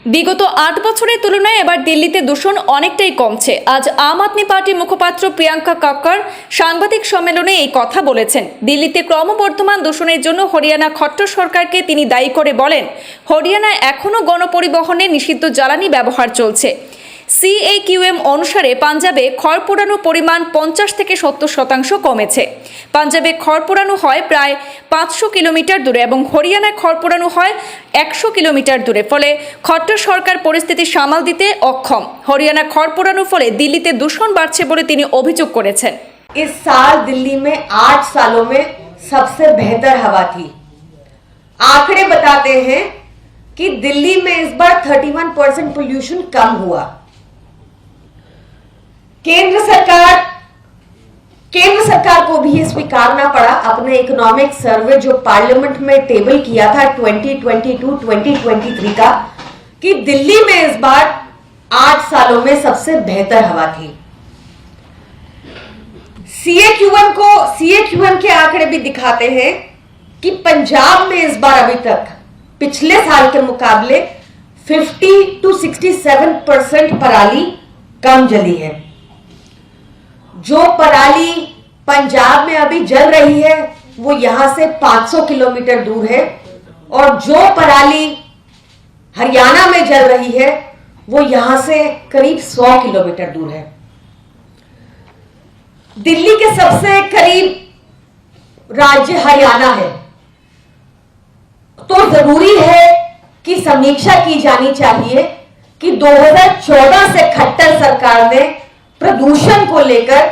বিগত ৮ বছরের তুলনায় এবার দিল্লিতে দূষণ অনেকটাই কমছে। আজ আম আদমি পার্টির মুখপাত্র প্রিয়াঙ্কা কাক্কর সাংবাদিক সম্মেলনে এই কথা বলেছেন। দিল্লিতে ক্রমবর্ধমান দূষণের জন্য হরিয়ানা খট্টর সরকারকে তিনি দায়ী করে বলেন, হরিয়ানায় এখনও গণপরিবহনে নিষিদ্ধ জ্বালানি ব্যবহার চলছে। CAQM অনুসারে পাঞ্জাবে খড় পোড়ানোর পরিমাণ 50 থেকে 70% কমেছে। পাঞ্জাবে খড় পোড়ানো হয় প্রায় 500 কিলোমিটার দূরে এবং হরিয়ানায় খড় পোড়ানো হয় 100 কিলোমিটার দূরে। ফলে খট্টর সরকার পরিস্থিতি সামাল দিতে অক্ষম। হরিয়ানা খড় পোড়ানোর ফলে দিল্লিতে দূষণ বাড়ছে বলে তিনি অভিযোগ করেছেন। इस साल दिल्ली में 8 सालों में सबसे बेहतर हवा थी। आंकड़े बताते हैं कि दिल्ली में इस बार 31% पोल्यूशन कम हुआ। केंद्र सरकार को भी ये स्वीकारना पड़ा। अपने इकोनॉमिक सर्वे जो पार्लियामेंट में टेबल किया था 2022-2023 का, कि दिल्ली में इस बार 8 सालों में सबसे बेहतर हवा थी। CAQM के आंकड़े भी दिखाते हैं कि पंजाब में इस बार अभी तक पिछले साल के मुकाबले 50 to 67% पराली कम जली है। जो पराली पंजाब में अभी जल रही है वो यहां से 500 किलोमीटर दूर है, और जो पराली हरियाणा में जल रही है वो यहां से करीब 100 किलोमीटर दूर है। दिल्ली के सबसे करीब राज्य हरियाणा है, तो जरूरी है कि समीक्षा की जानी चाहिए कि 2014 से खट्टर सरकार ने प्रदूषण को लेकर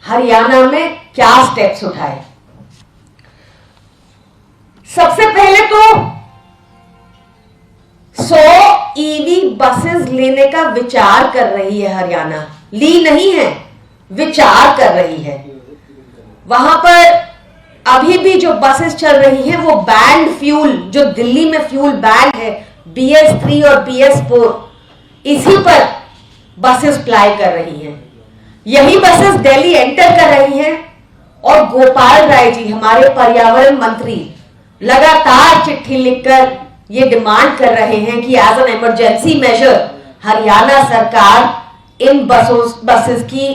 हरियाणा में क्या स्टेप्स उठाए। सबसे पहले तो 100 EV बसेस लेने का विचार कर रही है हरियाणा। ली नहीं है, विचार कर रही है। वहां पर अभी भी जो बसेस चल रही हैं वो बैंड फ्यूल, जो दिल्ली में फ्यूल बैंड है BS3 और BS4, इसी पर बसेस प्लाई कर रही हैं। यही बसेस दिल्ली एंटर कर रही हैं, और गोपाल राय जी हमारे पर्यावरण मंत्री लगातार चिट्ठी लिखकर ये डिमांड कर रहे हैं कि as an emergency measure Haryana सरकार इन बसेस की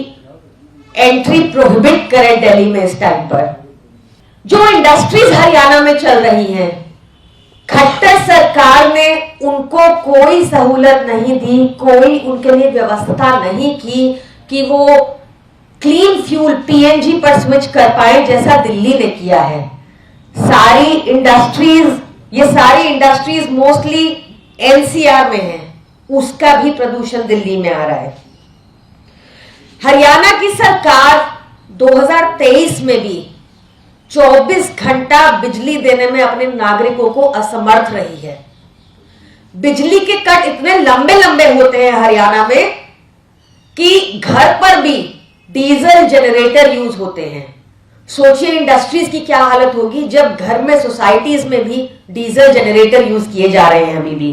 एंट्री प्रोहिबिट करे दिल्ली में इस टाइम पर। जो इंडस्ट्रीज हरियाणा में चल रही हैं, खट्टर सरकार ने उनको कोई सहूलत नहीं दी, कोई उनके लिए व्यवस्था नहीं की कि वो क्लीन फ्यूल PNG पर स्विच कर पाए जैसा दिल्ली ने किया है। ये सारी इंडस्ट्रीज मोस्टली NCR में है, उसका भी प्रदूषण दिल्ली में आ रहा है। हरियाणा की सरकार 2023 में भी 24 घंटा बिजली देने में अपने नागरिकों को असमर्थ रही है। बिजली के कट इतने लंबे लंबे होते हैं हरियाणा में कि घर पर भी डीजल जनरेटर यूज होते हैं। सोचिए इंडस्ट्रीज की क्या हालत होगी जब घर में, सोसाइटीज में भी डीजल जनरेटर यूज किए जा रहे हैं अभी भी।